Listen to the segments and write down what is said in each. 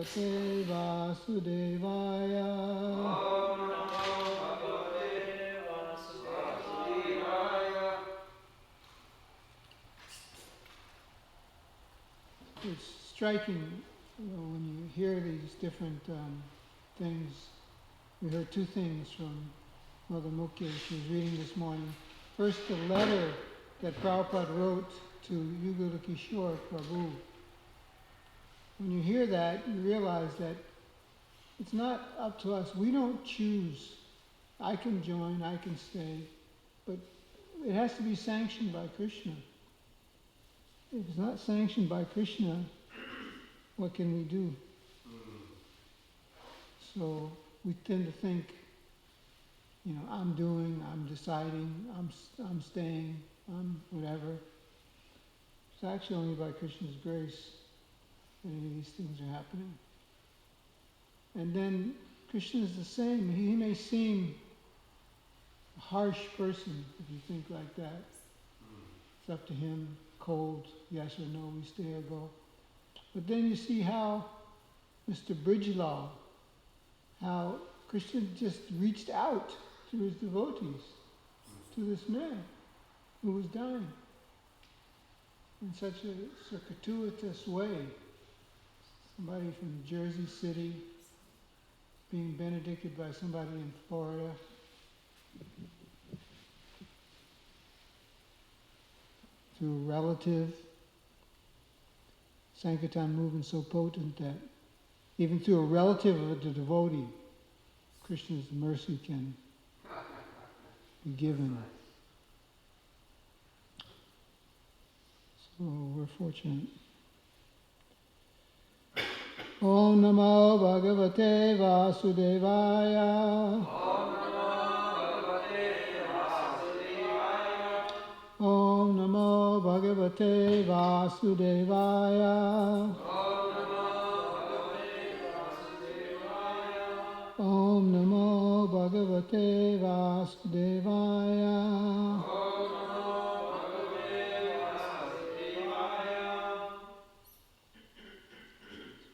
Bhagavate Vasudevaya. Om Namo Bhagavate Vasudevaya. It's striking, when you hear these different things. We heard two things from Mother Mukhya she was reading this morning. First, the letter that Prabhupada wrote to Yugala Kishore Prabhu. When you hear that, you realize that it's not up to us. We don't choose. I can join, I can stay, but it has to be sanctioned by Krishna. If it's not sanctioned by Krishna, what can we do? So we tend to think, I'm doing, I'm deciding, I'm staying, I'm whatever. It's actually only by Krishna's grace that any of these things are happening. And then Krishna is the same. He may seem a harsh person if you think like that. It's up to him, cold, yes or no, we stay or go. But then you see how Mr. Brijlal, how Krishna just reached out to his devotees, to this man who was dying in such a circuitous way. Somebody from Jersey City being benedicted by somebody in Florida. Through a relative. Sankirtan movement so potent that even through a relative of the devotee, Krishna's mercy can be given. So we're fortunate. Om Namo Bhagavate Vasudevaya. Om Namo Bhagavate Vasudevaya. Om Namo Bhagavate Vasudevaya.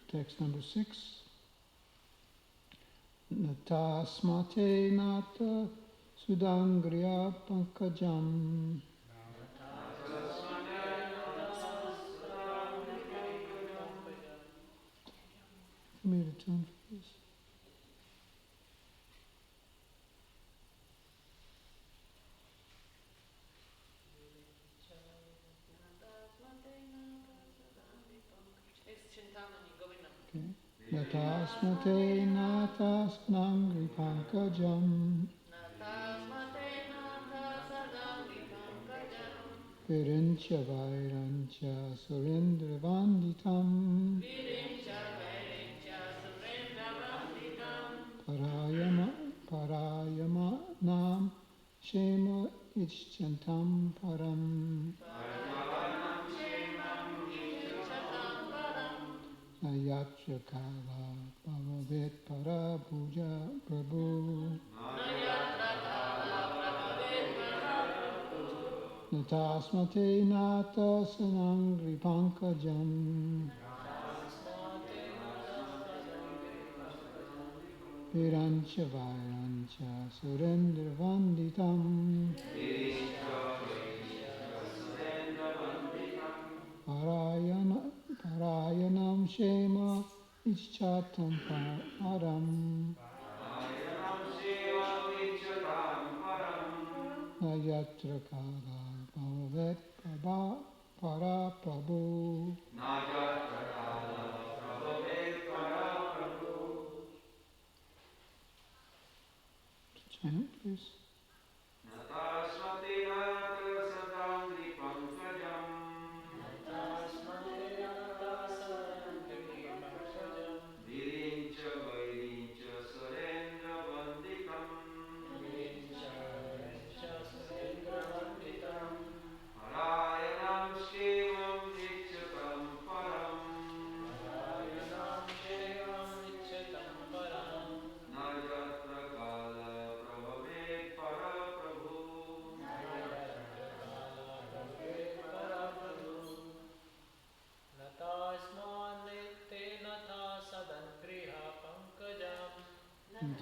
Text number 6. Natasmate nata sudangriya pankajam. Give me the tune for this. Natasmate natas nangri pankajam. Virincha vairancha surendra vanditam. Parayama nam shema ischantam param. Nayatra kala bhavavet para puja prabhu. Natasmate nata sanangri pankajam. Virancha vairancha surendra vanditam. Parayanam shema ichatam param. Nayatra kala bhavavet para prabhu. Chant, please.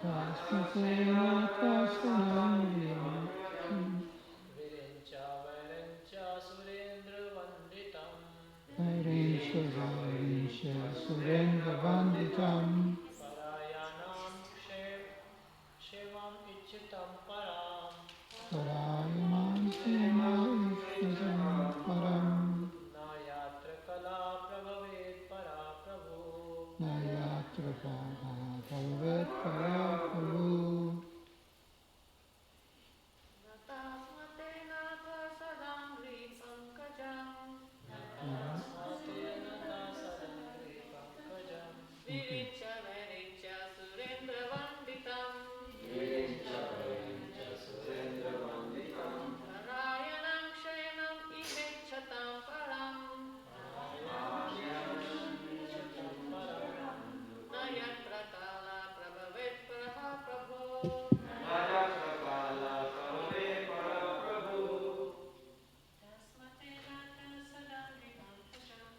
Tasmasena tasanam Virincha Vairincha Surendra Vanditam Vairincha Vairincha Surendra Vanditam Parayanam Shivam Ichitam Param Parayaman Sima Ishtam Param Nayatra Kala Prabhavet Para Prabhu Nayatra Kala Bhagavat Paraprabhu Natasmatena sadangri pankajam Natasmatena Dasadangri Pankajam Virincha Vairincha Surendra Vanditam Virincha Vairincha Surendra Vanditam Narayanam Shayanam Imechatam Param Nayatra Kala Prabhavet Paraha Prabho Tasmatena sadangri pankajam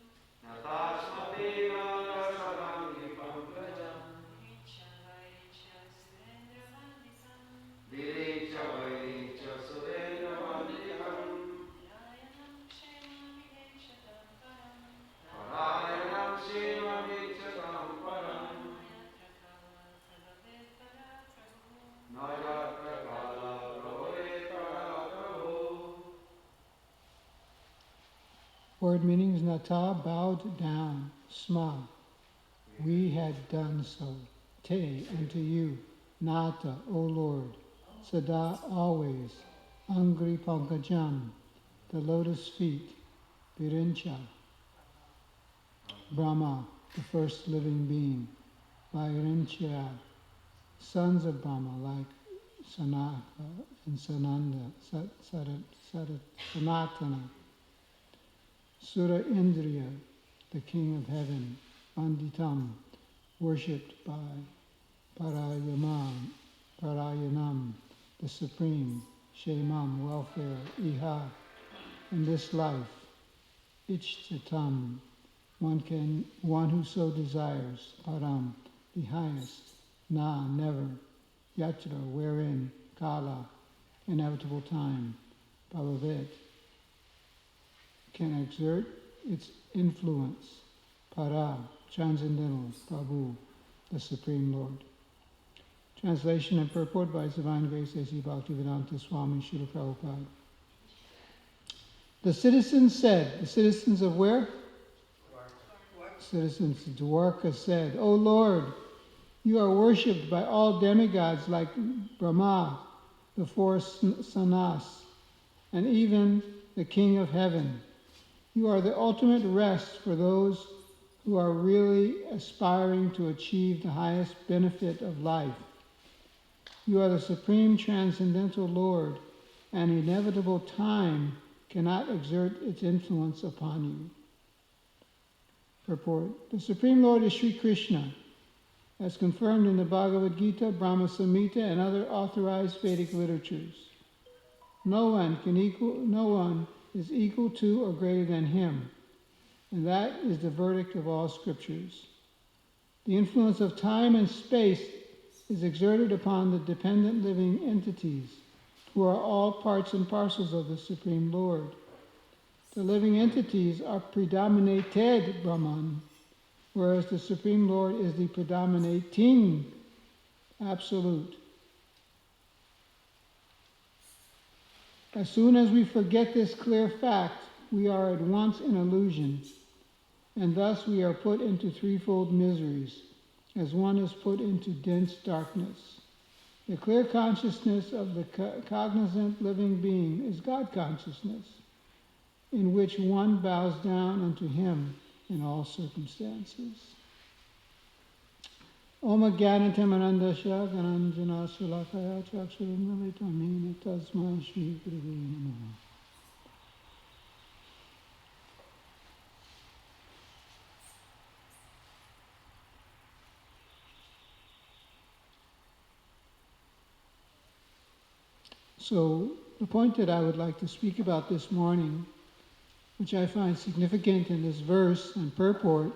Virincha Vairincha Surendra Vanditam Narayanam Shayanam Imechatam Param Nayatra Kala Prabhavet Para Prabhu Word meanings nata, bowed down, sma, we had done so, te, unto you, nata, O Lord, sada, always, angri pankajam, the lotus feet, virincha, Brahma, the first living being, Vairincha, sons of Brahma, like Sanaka and Sananda, Sanatana, Sura Indriya, the king of heaven, Vanditam, worshipped by Parayanam, the supreme, Shemam, welfare, Iha, in this life, Ichtatam, one who so desires, Param, the highest, Na, never, Yatra, wherein, Kala, inevitable time, Bhavavet, can exert its influence, Para, transcendental, Prabhu, the Supreme Lord. Translation and purport by His Divine Grace A.C. Bhaktivedanta Swami Srila Prabhupada. The citizens said, the citizens of where? Citizens of Dwarka said, O Lord, you are worshipped by all demigods like Brahma, the four sanas, and even the King of Heaven. You are the ultimate rest for those who are really aspiring to achieve the highest benefit of life. You are the supreme transcendental Lord, and inevitable time cannot exert its influence upon you. Purport. The Supreme Lord is Sri Krishna, as confirmed in the Bhagavad Gita, Brahma Samhita, and other authorized Vedic literatures. No one is equal to or greater than him, and that is the verdict of all scriptures. The influence of time and space is exerted upon the dependent living entities, who are all parts and parcels of the Supreme Lord. The living entities are predominated Brahman, whereas the Supreme Lord is the predominating Absolute. As soon as we forget this clear fact, we are at once in illusion, and thus we are put into threefold miseries, as one is put into dense darkness. The clear consciousness of the cognizant living being is God consciousness, in which one bows down unto Him in all circumstances. Om Jnanatam Anandasya Gananjana Sulakaya Chakshurum Militamina Tasma Shri Gurave Namaha. So the point that I would like to speak about this morning, which I find significant in this verse and purport,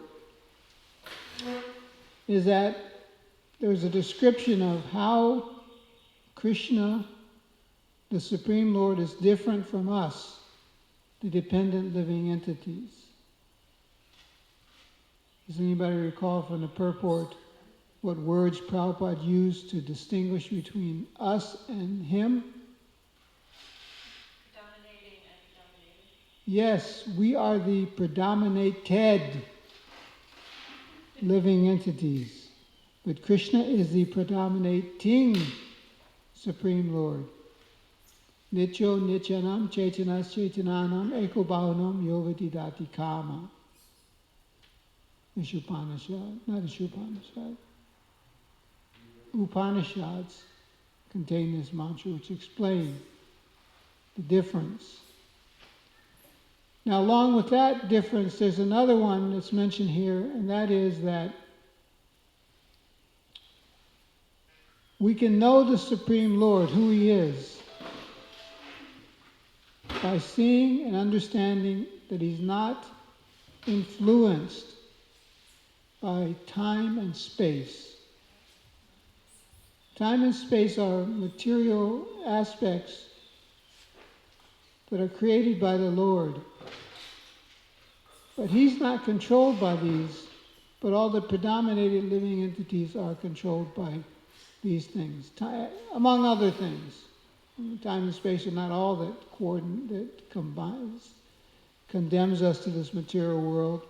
is that there's a description of how Krishna, the Supreme Lord, is different from us, the dependent living entities. Does anybody recall from the purport what words Prabhupada used to distinguish between us and him? Dominating and dominated. Yes, we are the predominated living entities, but Krishna is the predominating Supreme Lord. Nityo Nityanam Chaitanas Chaitananam Eko Bhavanam Yovati Dati Kama. Ishupanishad, not Ishupanishad. Upanishads contain this mantra which explain the difference. Now, along with that difference, there's another one that's mentioned here, and that is that we can know the Supreme Lord, who He is, by seeing and understanding that He's not influenced by time and space. Time and space are material aspects that are created by the Lord. But He's not controlled by these, but all the predominated living entities are controlled by these things, among other things. Time and space are not all that combines, condemns us to this material world,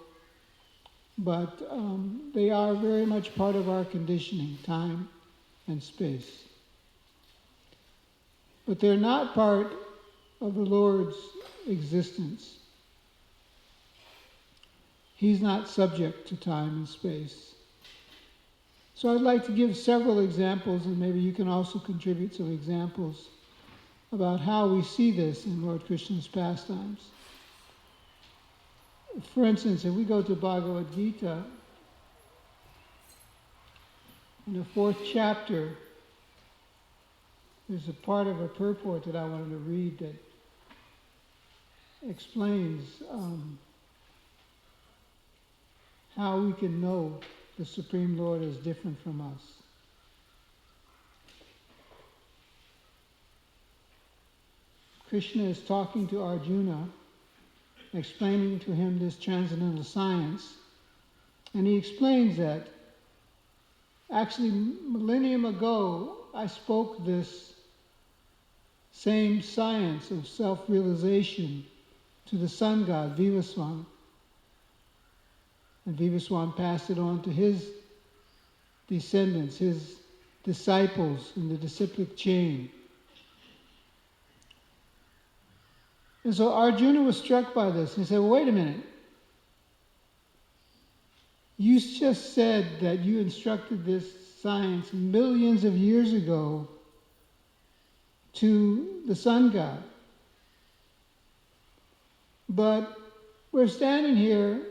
but they are very much part of our conditioning, time and space. But they're not part of the Lord's existence. He's not subject to time and space. So I'd like to give several examples, and maybe you can also contribute some examples about how we see this in Lord Krishna's pastimes. For instance, if we go to Bhagavad Gita, in the 4th chapter, there's a part of a purport that I wanted to read that explains how we can know the Supreme Lord is different from us. Krishna is talking to Arjuna, explaining to him this transcendental science, and he explains that actually millennium ago I spoke this same science of self-realization to the sun god Vivaswan, and Vivaswan passed it on to his descendants, his disciples in the disciplic chain. And so Arjuna was struck by this. He said, well, wait a minute. You just said that you instructed this science millions of years ago to the sun god. But we're standing here,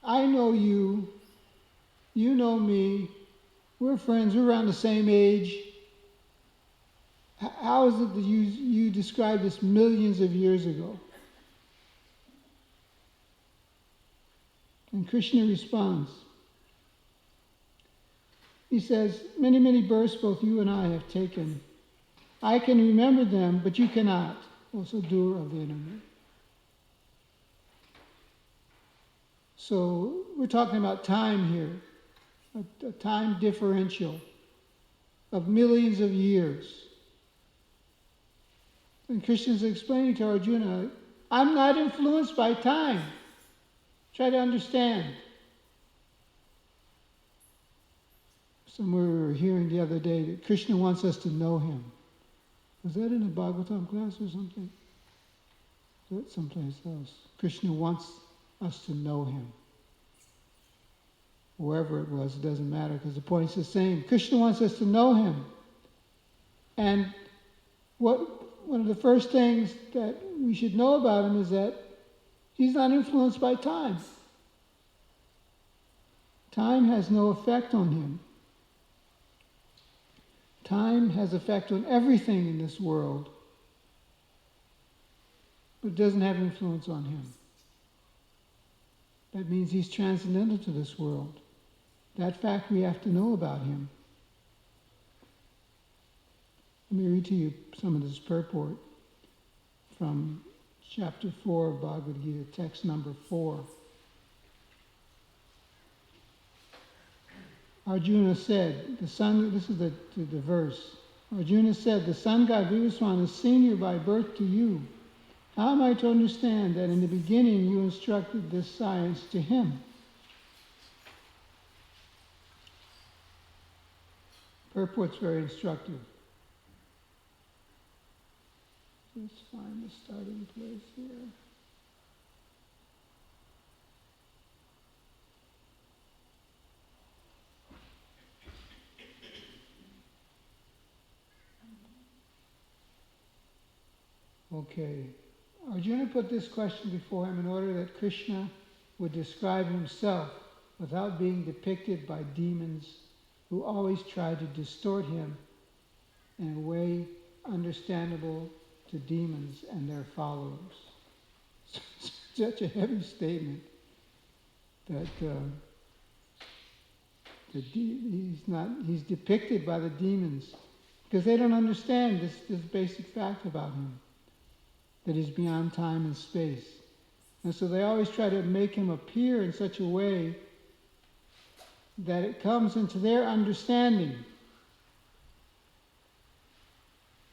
I know you, you know me, we're friends, we're around the same age. How is it that you described this millions of years ago? And Krishna responds. He says, many, many births both you and I have taken. I can remember them, but you cannot. Also, doer of the internet. So we're talking about time here, a time differential of millions of years. And Krishna's explaining to Arjuna, I'm not influenced by time. Try to understand. Somewhere we were hearing the other day that Krishna wants us to know him. Was that in a Bhagavatam class or something? Was that someplace else? Krishna wants us to know him. Wherever it was, it doesn't matter because the point's the same. Krishna wants us to know him. And one of the first things that we should know about him is that he's not influenced by time. Time has no effect on him. Time has effect on everything in this world, but it doesn't have influence on him. That means he's transcendental to this world. That fact we have to know about him. Let me read to you some of this purport from chapter 4 of Bhagavad Gita, text number 4. Arjuna said, this is the verse. Arjuna said, the sun god Vivaswan is senior by birth to you. How am I to understand that in the beginning you instructed this science to him? Purport's very instructive. Let's find the starting place here. Okay. Arjuna put this question before him in order that Krishna would describe himself without being depicted by demons who always try to distort him in a way understandable to demons and their followers. Such a heavy statement that he's depicted by the demons because they don't understand this basic fact about him, that he's beyond time and space. And so they always try to make him appear in such a way that it comes into their understanding.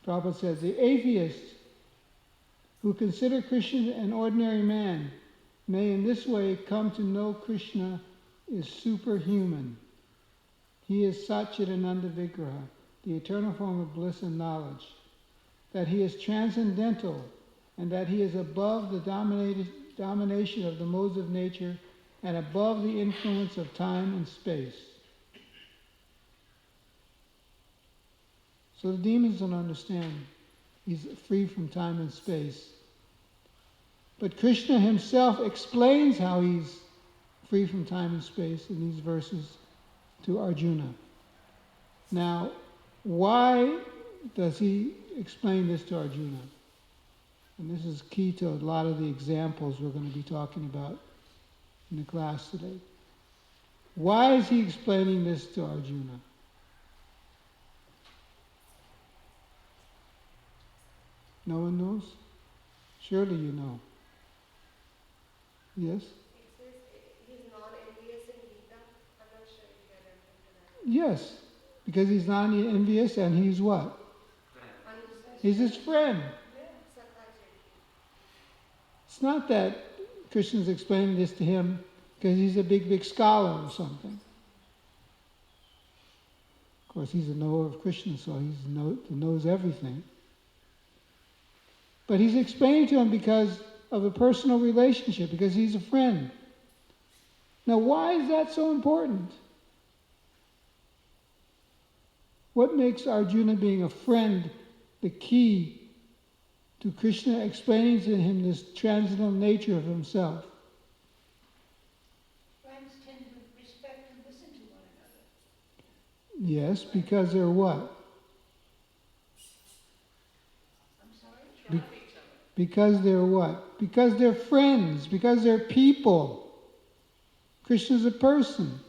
Prabhupada says, the atheists who consider Krishna an ordinary man may in this way come to know Krishna is superhuman. He is Satchidananda Vigraha, the eternal form of bliss and knowledge, that he is transcendental, and that he is above the domination of the modes of nature and above the influence of time and space. So the demons don't understand. He's free from time and space. But Krishna himself explains how he's free from time and space in these verses to Arjuna. Now, why does he explain this to Arjuna? And this is key to a lot of the examples we're going to be talking about in the class today. Why is he explaining this to Arjuna? No one knows? Surely you know. Yes? It says he's non-envious in Gita. I'm not sure if you're referring to that. Yes, because he's not envious and he's what? He's his friend. It's not that Krishna's explaining this to him because he's a big scholar or something. Of course, he's a knower of Krishna, so he knows everything. But he's explaining to him because of a personal relationship, because he's a friend. Now, why is that so important? What makes Arjuna being a friend the key to Krishna explaining to him this transcendental nature of himself? Friends tend to respect and listen to one another. Yes, because they're what? I'm sorry? Be- because they're what? Because they're friends, because they're people. Krishna's a person.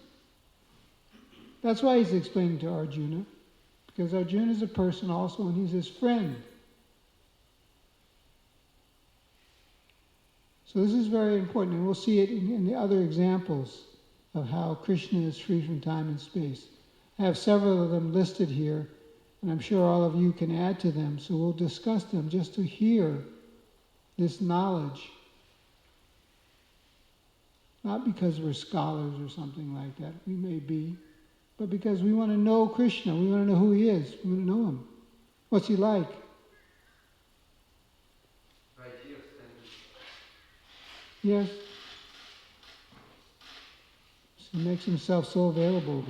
That's why he's explaining to Arjuna, because Arjuna is a person also and he's his friend. So this is very important, and we'll see it in the other examples of how Krishna is free from time and space. I have several of them listed here, and I'm sure all of you can add to them, so we'll discuss them just to hear this knowledge. Not because we're scholars or something like that, we may be, but because we want to know Krishna, we want to know who he is, we want to know him. What's he like? Right here, standing. Yes. He makes himself so available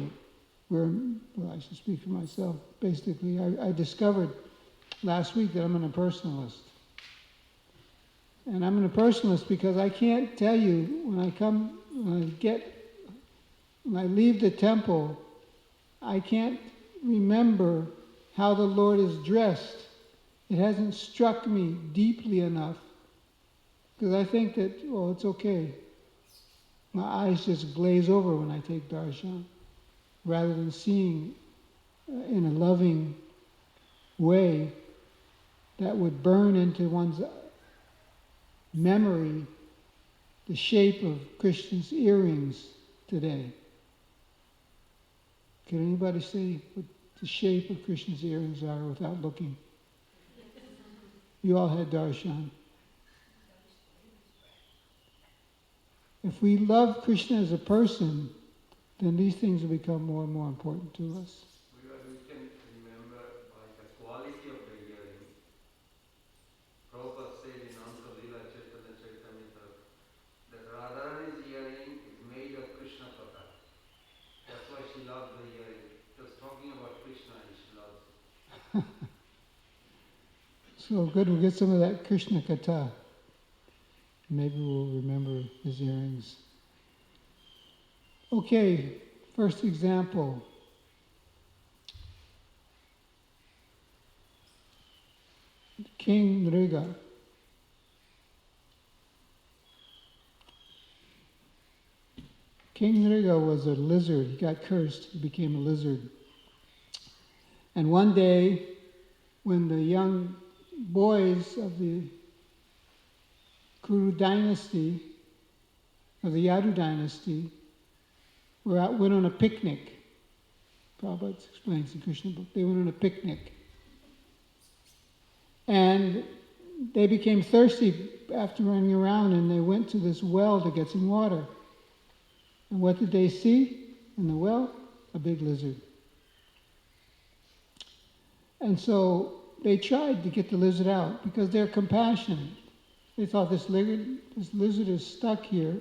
that I should speak for myself. Basically, I discovered last week that I'm an impersonalist. And I'm an impersonalist because I can't tell you when I leave the temple, I can't remember how the Lord is dressed. It hasn't struck me deeply enough because I think that, well, it's okay. My eyes just glaze over when I take darshan rather than seeing in a loving way that would burn into one's memory the shape of Krishna's earrings today. Can anybody say what the shape of Krishna's earrings are without looking? You all had darshan. If we love Krishna as a person, then these things will become more and more important to us. We can remember by the quality of the hearing. Prabhupada said in Ansa Lila Chaitanya Chaitamrita that Radharani's hearing is made of Krishna Katha. That's why she loves the hearing. Just talking about Krishna and she loves it. So good, we'll get some of that Krishna Katha. Maybe we'll remember his earrings. Okay, first example. King Nriga. King Nriga was a lizard. He got cursed. He became a lizard. And one day, when the young boys of the Kuru dynasty, of the Yadu dynasty, went on a picnic. Prabhupada explains in Krishna book. They went on a picnic. And they became thirsty after running around, and they went to this well to get some water. And what did they see in the well? A big lizard. And so they tried to get the lizard out because they're compassionate. They thought this lizard is stuck here,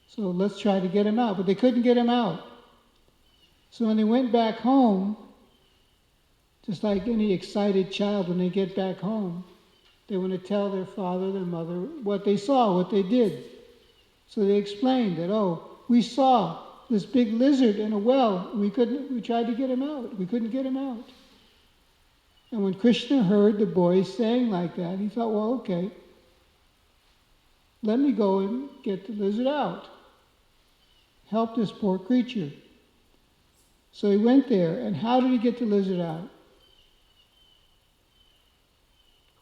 so let's try to get him out. But they couldn't get him out. So when they went back home, just like any excited child, when they get back home, they want to tell their father, their mother, what they saw, what they did. So they explained that, we saw this big lizard in a well. We tried to get him out. We couldn't get him out. And when Krishna heard the boys saying like that, he thought, well, okay, let me go and get the lizard out. Help this poor creature. So he went there, and how did he get the lizard out?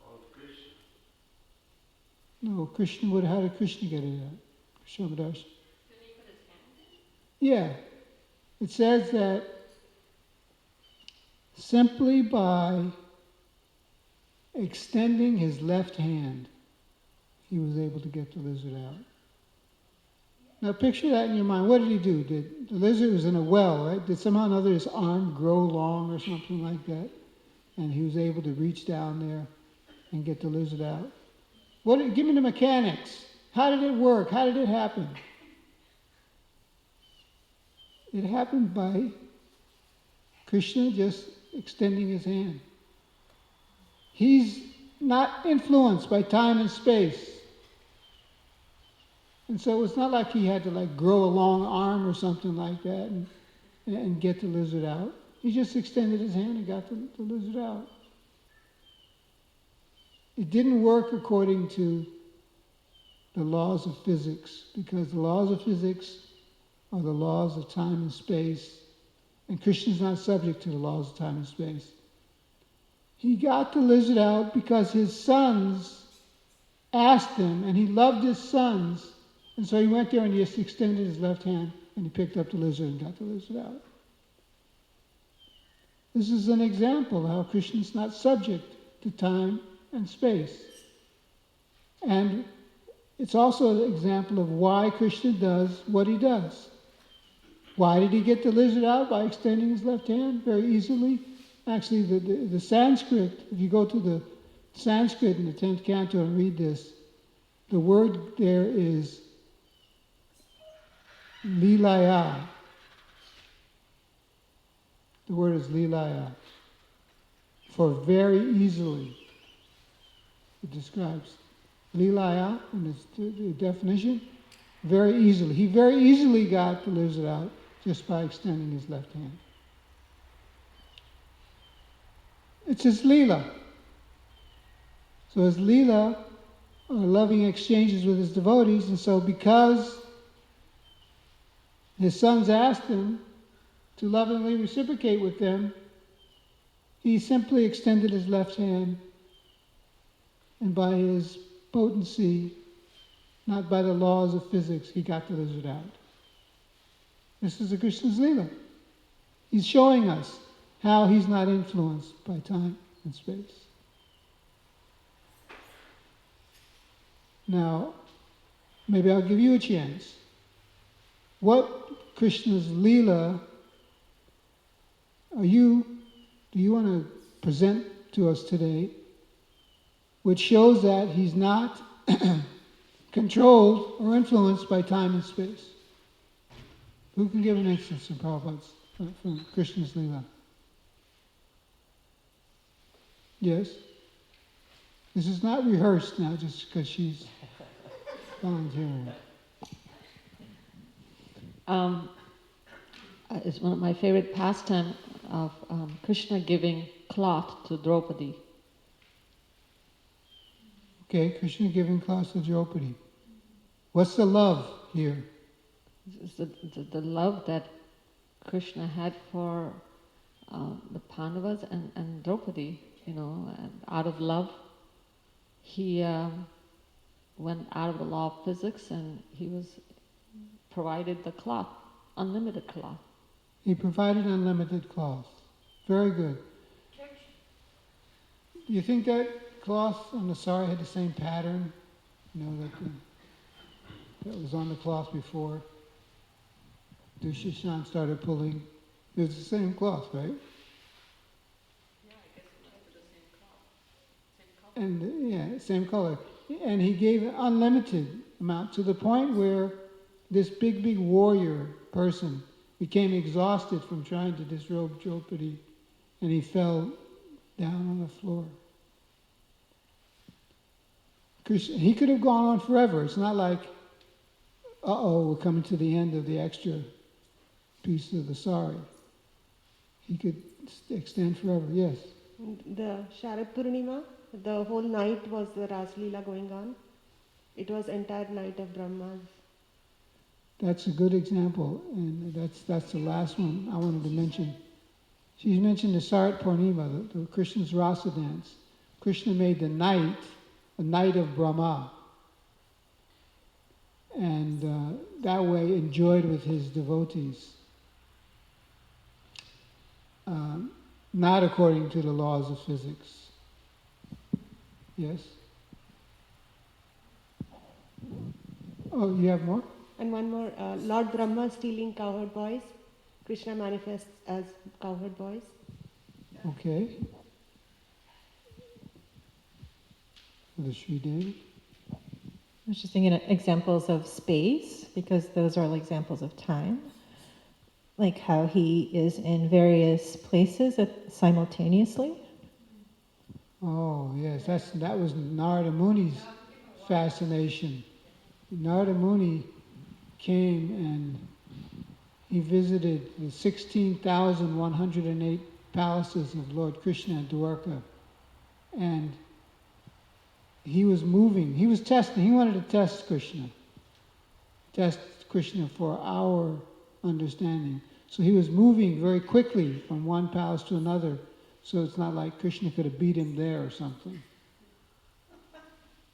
Called Krishna. No, how did Krishna get it out? Krishna Did he put his hand in? Yeah. It says that simply by extending his left hand, he was able to get the lizard out. Now picture that in your mind. What did he do? The lizard was in a well, right? Did somehow or another his arm grow long or something like that? And he was able to reach down there and get the lizard out. Give me the mechanics. How did it work? How did it happen? It happened by Krishna just extending his hand. He's not influenced by time and space. And so it's not like he had to grow a long arm or something like that and get the lizard out. He just extended his hand and got the lizard out. It didn't work according to the laws of physics, because the laws of physics are the laws of time and space, and Krishna's not subject to the laws of time and space. He got the lizard out because his sons asked him, and he loved his sons, and so he went there and he just extended his left hand and he picked up the lizard and got the lizard out. This is an example of how Krishna's not subject to time and space. And it's also an example of why Krishna does what he does. Why did he get the lizard out? By extending his left hand very easily. Actually, the Sanskrit, if you go to the Sanskrit in the 10th canto and read this, the word there is Lilaya. The word is Lilaya. For very easily. It describes Lilaya in the definition. Very easily. He very easily got the lizard out just by extending his left hand. It's his Leela. So his Leela are loving exchanges with his devotees, and so because his sons asked him to lovingly reciprocate with them, He simply extended his left hand, and by his potency, not by the laws of physics, he got the lizard out. This is the Krishna's Leela. He's showing us how he's not influenced by time and space. Now, maybe I'll give you a chance. What Krishna's Leela do you want to present to us today, which shows that he's not controlled or influenced by time and space? Who can give an instance from Prabhupada's, from Krishna's Leela? Yes? This is not rehearsed now just because she's volunteering. It's one of my favorite pastime of Krishna giving cloth to Draupadi. Okay, Krishna giving cloth to Draupadi. What's the love here? It's the love that Krishna had for the Pandavas and Draupadi, and out of love, he went out of the law of physics and he was provided the cloth, unlimited cloth. He provided unlimited cloth. Very good. Do you think that cloth on the sari had the same pattern, that was on the cloth before Dushishan started pulling? It was the same cloth, right? Yeah, I guess it must be the same color. Same color. And same color. And he gave an unlimited amount to the point where this big warrior person became exhausted from trying to disrobe Draupadi, and he fell down on the floor. He could have gone on forever. It's not like, we're coming to the end of the extra piece of the sari. He could extend forever, yes. The Sharad Purnima, the whole night was the Ras Leela going on. It was entire night of Brahmas. That's a good example, and that's the last one I wanted to mention. She's mentioned the Sharad Purnima, the Krishna's Rasa dance. Krishna made the night a night of Brahma, and that way enjoyed with his devotees. Not according to the laws of physics. Yes? Oh, you have more? And one more, Lord Brahma stealing cowherd boys. Krishna manifests as cowherd boys. Okay. The Sri Devi. I was just thinking of examples of space, because those are like examples of time. Like how he is in various places simultaneously. Oh, yes, that was Narada Muni's fascination. Narada Muni came and he visited the 16,108 palaces of Lord Krishna at Dwarka. And he was moving, he was testing, he wanted to test Krishna for our understanding. So he was moving very quickly from one palace to another, so it's not like Krishna could have beat him there or something.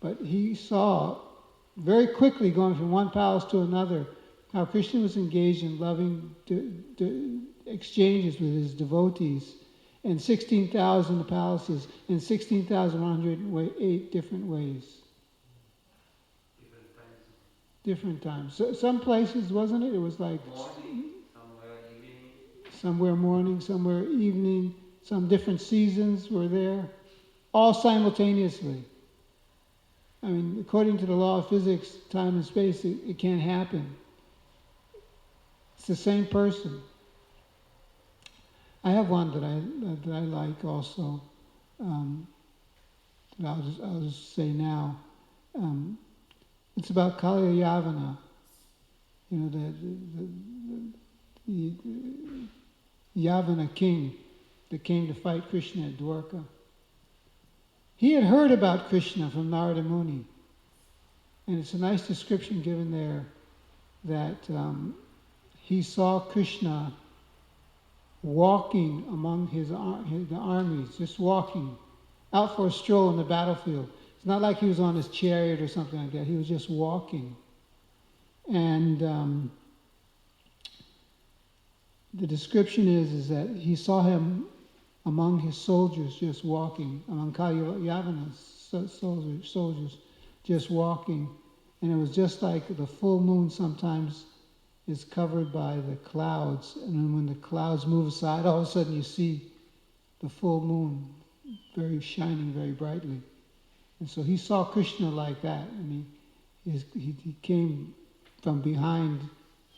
But he saw very quickly, going from one palace to another, how Krishna was engaged in loving exchanges with his devotees, and 16,000 palaces in 16,108 different ways. Different times. So some places, wasn't it? It was like Morning, somewhere evening. somewhere morning, somewhere evening, some different seasons were there, all simultaneously. I mean, according to the law of physics, time and space, it can't happen. It's the same person. I have one that I like also. That I'll just say now. It's about Kali Yavana. The Yavana king that came to fight Krishna at Dwarka. He had heard about Krishna from Narada Muni, and it's a nice description given there that he saw Krishna walking among the armies, just walking, out for a stroll in the battlefield. It's not like he was on his chariot or something like that. He was just walking. And the description is that he saw him among his soldiers just walking, among Kalyavana's soldiers just walking. And it was just like the full moon sometimes is covered by the clouds. And then when the clouds move aside, all of a sudden you see the full moon very shining very brightly. And so he saw Krishna like that. And he came from behind,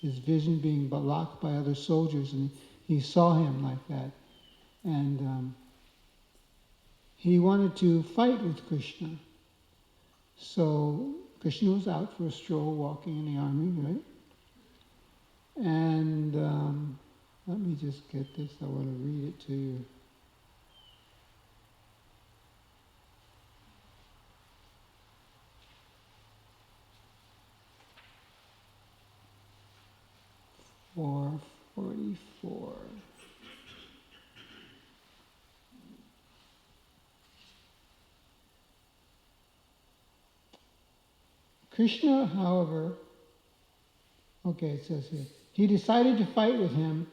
his vision being blocked by other soldiers, and he saw him like that. And he wanted to fight with Krishna. So Krishna was out for a stroll walking in the army, right? And let me just get this. I want to read it to you. Or 44. Krishna, however, okay, it says here, he decided to fight with him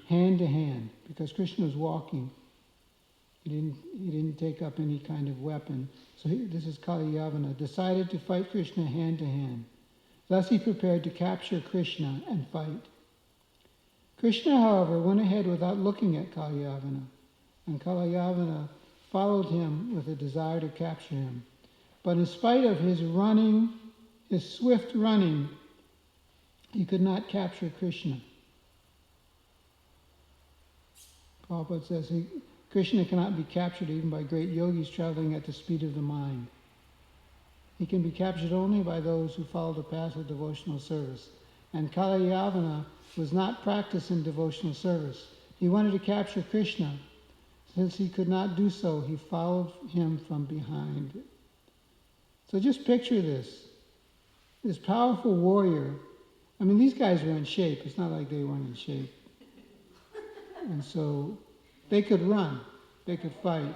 hand to hand because Krishna was walking. He didn't take up any kind of weapon. So this is Kalyavana, decided to fight Krishna hand to hand. Thus he prepared to capture Krishna and fight. Krishna, however, went ahead without looking at Kalyavana, and Kalyavana followed him with a desire to capture him. But in spite of his running, his swift running, he could not capture Krishna. Prabhupada says Krishna cannot be captured even by great yogis traveling at the speed of the mind. He can be captured only by those who follow the path of devotional service. And Kalyavana was not practicing devotional service. He wanted to capture Krishna. Since he could not do so, he followed him from behind. So just picture this. This powerful warrior. I mean, these guys were in shape. It's not like they weren't in shape. And so they could run. They could fight.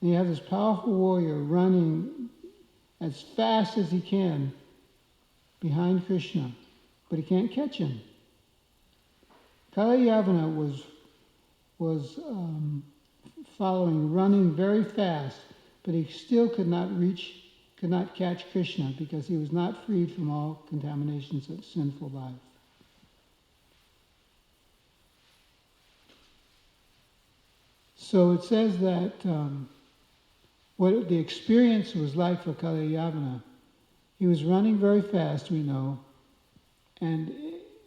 And you have this powerful warrior running as fast as he can behind Krishna, but he can't catch him. Kalyavana was following, running very fast, but he still could not catch Krishna because he was not freed from all contaminations of sinful life. So it says that what the experience was like for Kalyavana, he was running very fast, we know, and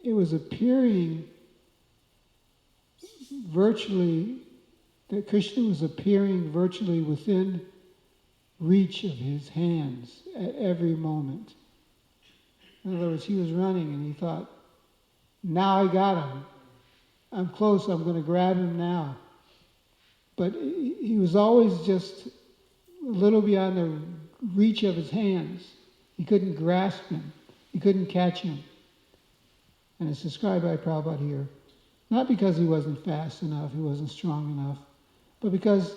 it was appearing virtually, that Krishna was appearing virtually within reach of his hands at every moment. In other words, he was running and he thought, now I got him. I'm close, I'm going to grab him now. But he was always just a little beyond the reach of his hands. He couldn't grasp him. He couldn't catch him. And it's described by Prabhupada here. Not because he wasn't fast enough, he wasn't strong enough, but because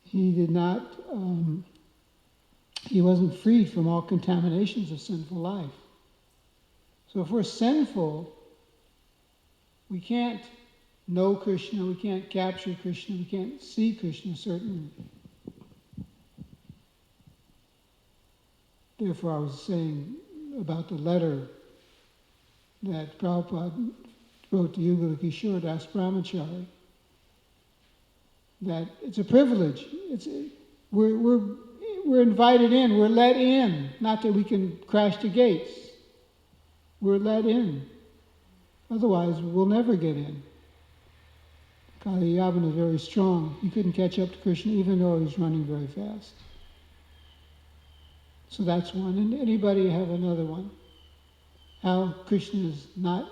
he did not, he wasn't freed from all contaminations of sinful life. So if we're sinful, we can't know Krishna, we can't capture Krishna, we can't see Krishna certainly. Therefore, I was saying about the letter that Prabhupada wrote to Yugala Kishore Das Brahmachari, that it's a privilege. We're invited in, we're let in. Not that we can crash the gates. We're let in. Otherwise, we'll never get in. Kalyavana is very strong. He couldn't catch up to Krishna even though he was running very fast. So that's one. And anybody have another one? How Krishna is not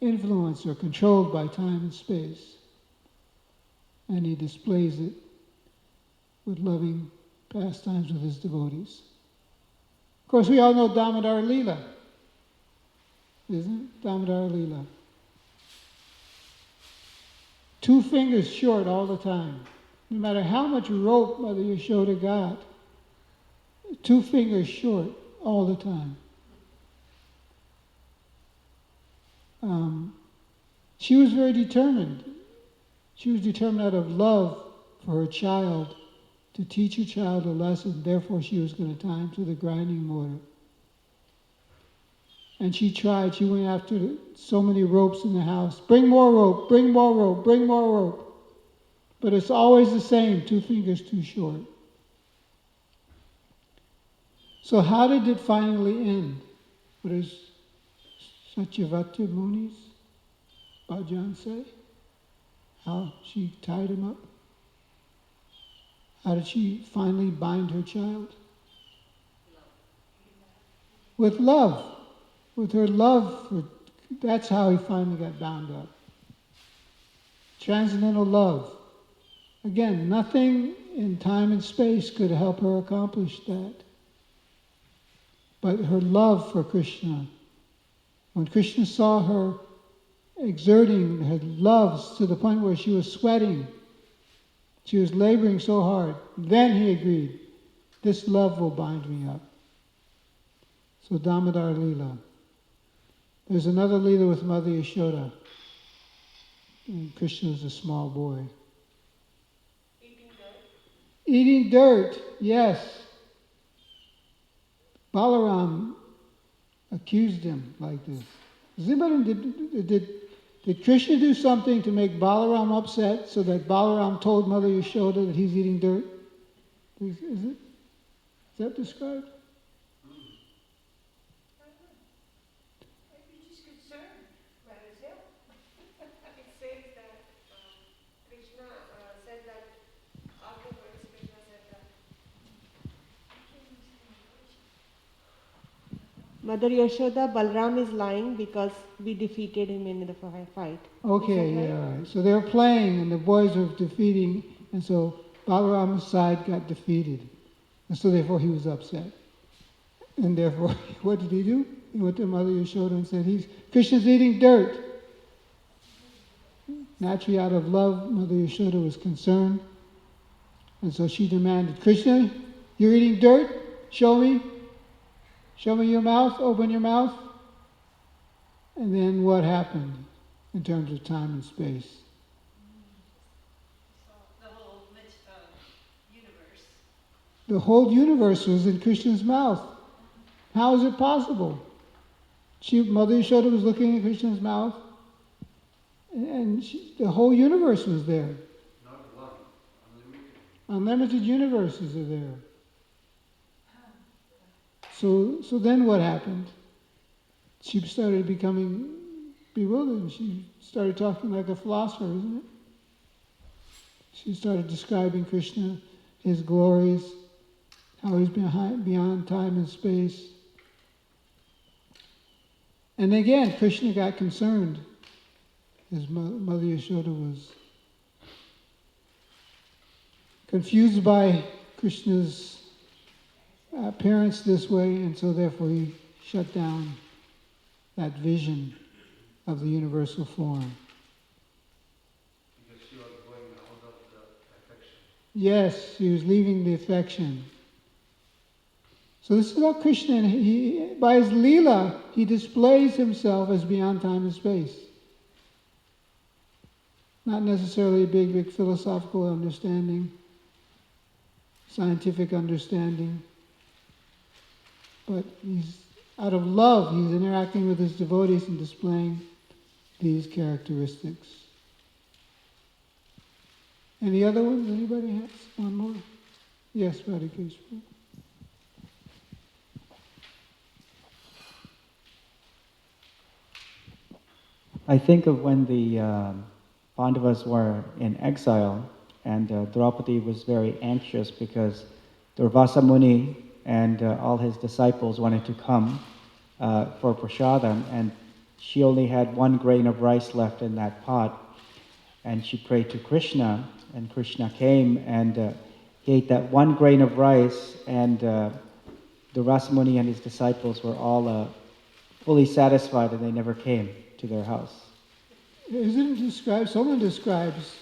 influenced or controlled by time and space. And he displays it with loving pastimes with his devotees. Of course, we all know Damodar Leela, isn't it? Damodar Leela. 2 fingers short all the time. No matter how much rope Mother Yashoda got, 2 fingers short all the time. She was very determined. She was determined out of love for her child to teach her child a lesson. Therefore, she was going to tie him to the grinding mortar. And she tried. She went after so many ropes in the house. Bring more rope, bring more rope, bring more rope. But it's always the same, 2 fingers too short. So how did it finally end? What does Satyavati Muni's Bhajan say? How she tied him up? How did she finally bind her child? With love. With her love. That's how he finally got bound up. Transcendental love. Again, nothing in time and space could help her accomplish that. But her love for Krishna. When Krishna saw her exerting her loves to the point where she was sweating, she was laboring so hard, then he agreed, this love will bind me up. So Damodar Leela. There's another Leela with Mother Yashoda. And Krishna was a small boy. Eating dirt, yes. Balaram accused him like this. Did Krishna do something to make Balaram upset so that Balaram told Mother Yashoda that he's eating dirt? Is that described? Maybe he's concerned about his health. It says that Krishna said that afterwards Krishna said that Mother Yashoda, Balram is lying because we defeated him in the fight. Okay, Is that right? yeah, all right. So they were playing and the boys were defeating, and so Balaram's side got defeated. And so therefore he was upset. And therefore, what did he do? He went to Mother Yashoda and said, Krishna's eating dirt. Naturally, out of love, Mother Yashoda was concerned. And so she demanded, Krishna, you're eating dirt? Show me. Show me your mouth. Open your mouth. And then what happened in terms of time and space? The whole universe. The whole universe was in Krishna's mouth. How is it possible? Mother Yashoda was looking at Krishna's mouth, and the whole universe was there. Not one, unlimited. Unlimited universes are there. So then what happened? She started becoming bewildered. She started talking like a philosopher, isn't it? She started describing Krishna, his glories, how he's beyond time and space. And again, Krishna got concerned. His Mother Yashoda was confused by Krishna's appearance this way, and so therefore he shut down that vision of the universal form. Because she was going out of the affection. Yes, he was leaving the affection. So this is about Krishna, and by his Leela, he displays himself as beyond time and space. Not necessarily a big philosophical understanding, scientific understanding, but he's out of love, he's interacting with his devotees and displaying these characteristics. Any other ones? Anybody has one more? Yes, Radhikesh. I think of when the Pandavas were in exile, and Draupadi was very anxious because Durvasa Muni and all his disciples wanted to come for prasadam, and she only had 1 grain of rice left in that pot. And she prayed to Krishna, and Krishna came and he ate that 1 grain of rice, and Durvasa Muni and his disciples were all fully satisfied, and they never came to their house. Isn't it described, someone describes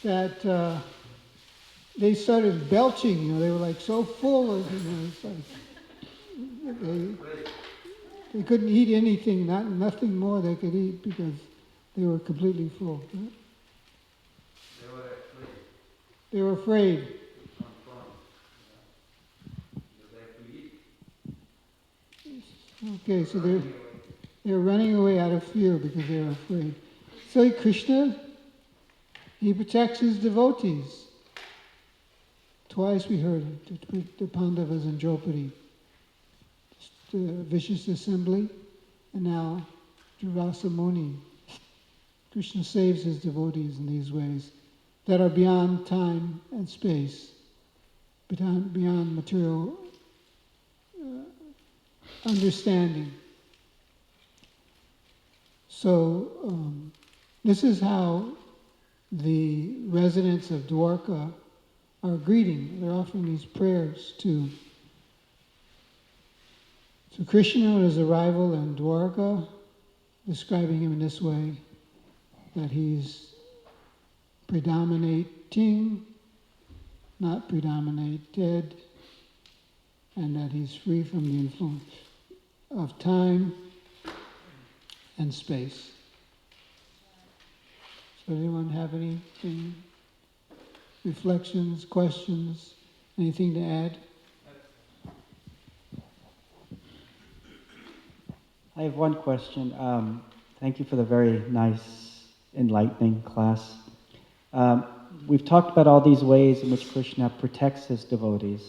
that they started belching, they were like so full of, it's like they couldn't eat anything, nothing more they could eat because they were completely full. They were afraid They were afraid. to confront. They have to eat. Okay, so they're running away out of fear because they're afraid. So Krishna, he protects his devotees. Twice we heard the Pandavas and Draupadi, the vicious assembly, and now Durvasa Muni. Krishna saves his devotees in these ways that are beyond time and space, beyond material understanding. So this is how the residents of Dwarka are greeting. They're offering these prayers to Krishna on his arrival in Dwarka, describing him in this way, that he's predominating, not predominated, and that he's free from the influence of time and space. So anyone have anything, reflections, questions, anything to add? I have one question. Thank you for the very nice, enlightening class. We've talked about all these ways in which Krishna protects his devotees,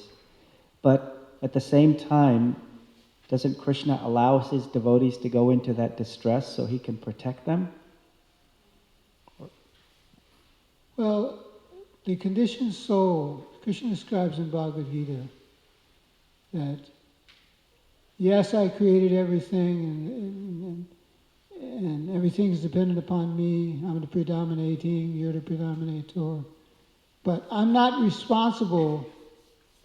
but at the same time, doesn't Krishna allow his devotees to go into that distress so he can protect them? Well, the conditioned soul, Krishna describes in Bhagavad Gita that, yes, I created everything and everything is dependent upon me. I'm the predominating, you're the predominator. But I'm not responsible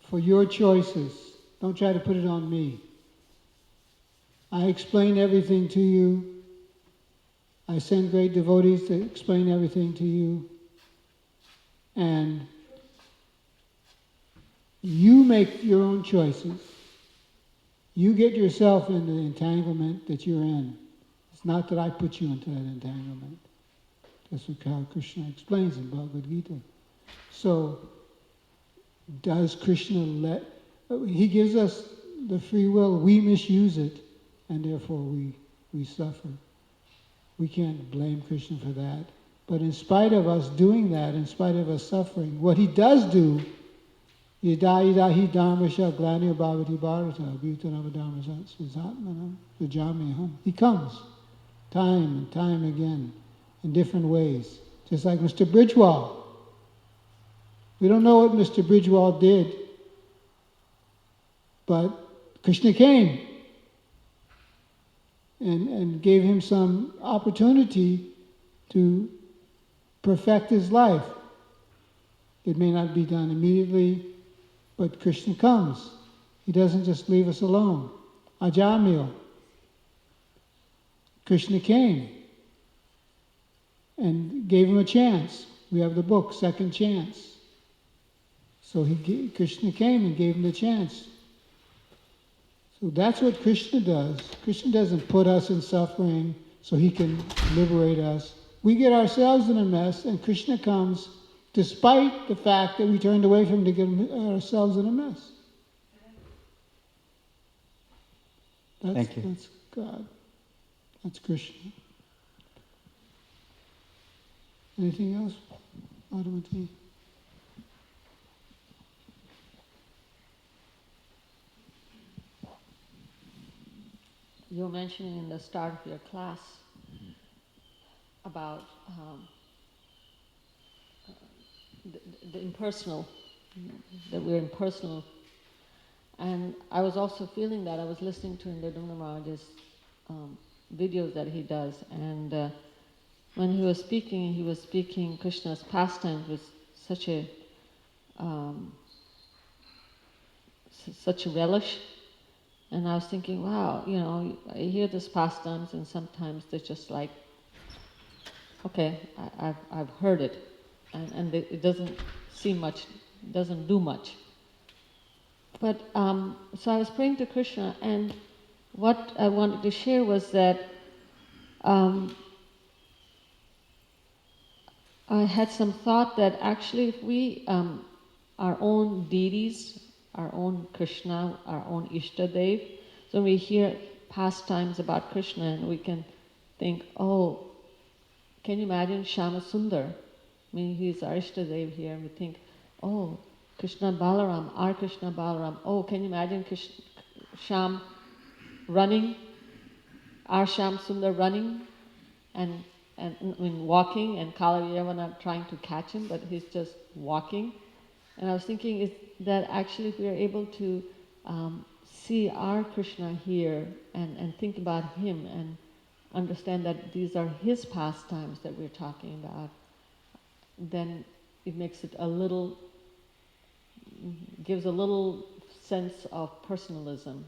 for your choices. Don't try to put it on me. I explain everything to you. I send great devotees to explain everything to you. And you make your own choices. You get yourself into the entanglement that you're in. It's not that I put you into that entanglement. That's what how Krishna explains in Bhagavad Gita. So, does Krishna he gives us the free will, we misuse it, and therefore we suffer. We can't blame Krishna for that. But in spite of us doing that, in spite of us suffering, what he does do, yada yada hi dharmasha glanir bhavati bharata bhutanava dharmasha suzatmana vijamiham. He comes time and time again in different ways. Just like Mr. Bridgewall. We don't know what Mr. Bridgewall did, but Krishna came and gave him some opportunity to perfect his life. It may not be done immediately, but Krishna comes. He doesn't just leave us alone. Ajamil. Krishna came and gave him a chance. We have the book, Second Chance. So Krishna came and gave him the chance. So that's what Krishna does. Krishna doesn't put us in suffering so he can liberate us. We get ourselves in a mess, and Krishna comes despite the fact that we turned away from him to get ourselves in a mess. Thank you. That's God. That's Krishna. Anything else, Adamati? You were mentioning in the start of your class about the impersonal, that we're impersonal. And I was also feeling that. I was listening to Indradumna Maharaj's videos that he does, and when he was speaking Krishna's pastimes with such a relish. And I was thinking, wow, I hear these pastimes and sometimes they're just like okay, I've heard it, and it doesn't seem much, doesn't do much. But so I was praying to Krishna, and what I wanted to share was that I had some thought that actually if we, our own deities, our own Krishna, our own Ishtadev, so when we hear pastimes about Krishna and we can think, oh, can you imagine Shama Sundar? I mean, he's our Ishtadev here, and we think, oh, Krishna Balaram, our Krishna Balaram. Oh, can you imagine Sham running, our Sham Sundar running, and I mean, walking, and Kalaviyavana trying to catch him, but he's just walking. And I was thinking is that actually if we are able to see our Krishna here and think about him and understand that these are his pastimes that we're talking about, then it makes it a little, gives a little sense of personalism.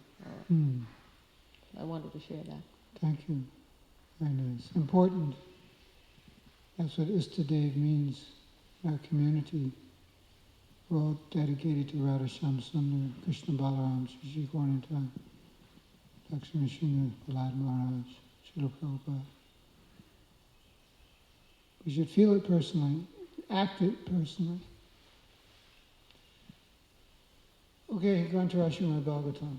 I wanted to share that. Thank you. Very nice. Important. That's what Istadev means. Our community. We're all dedicated to Radha Shyam Sundar, Krishna Balaram, Shri Gauranta, Lakshmi Srina, Prahlad Maharaj, Srila Prabhupada. We should feel it personally, act it personally. Okay, Grantha Srimad Bhagavatam.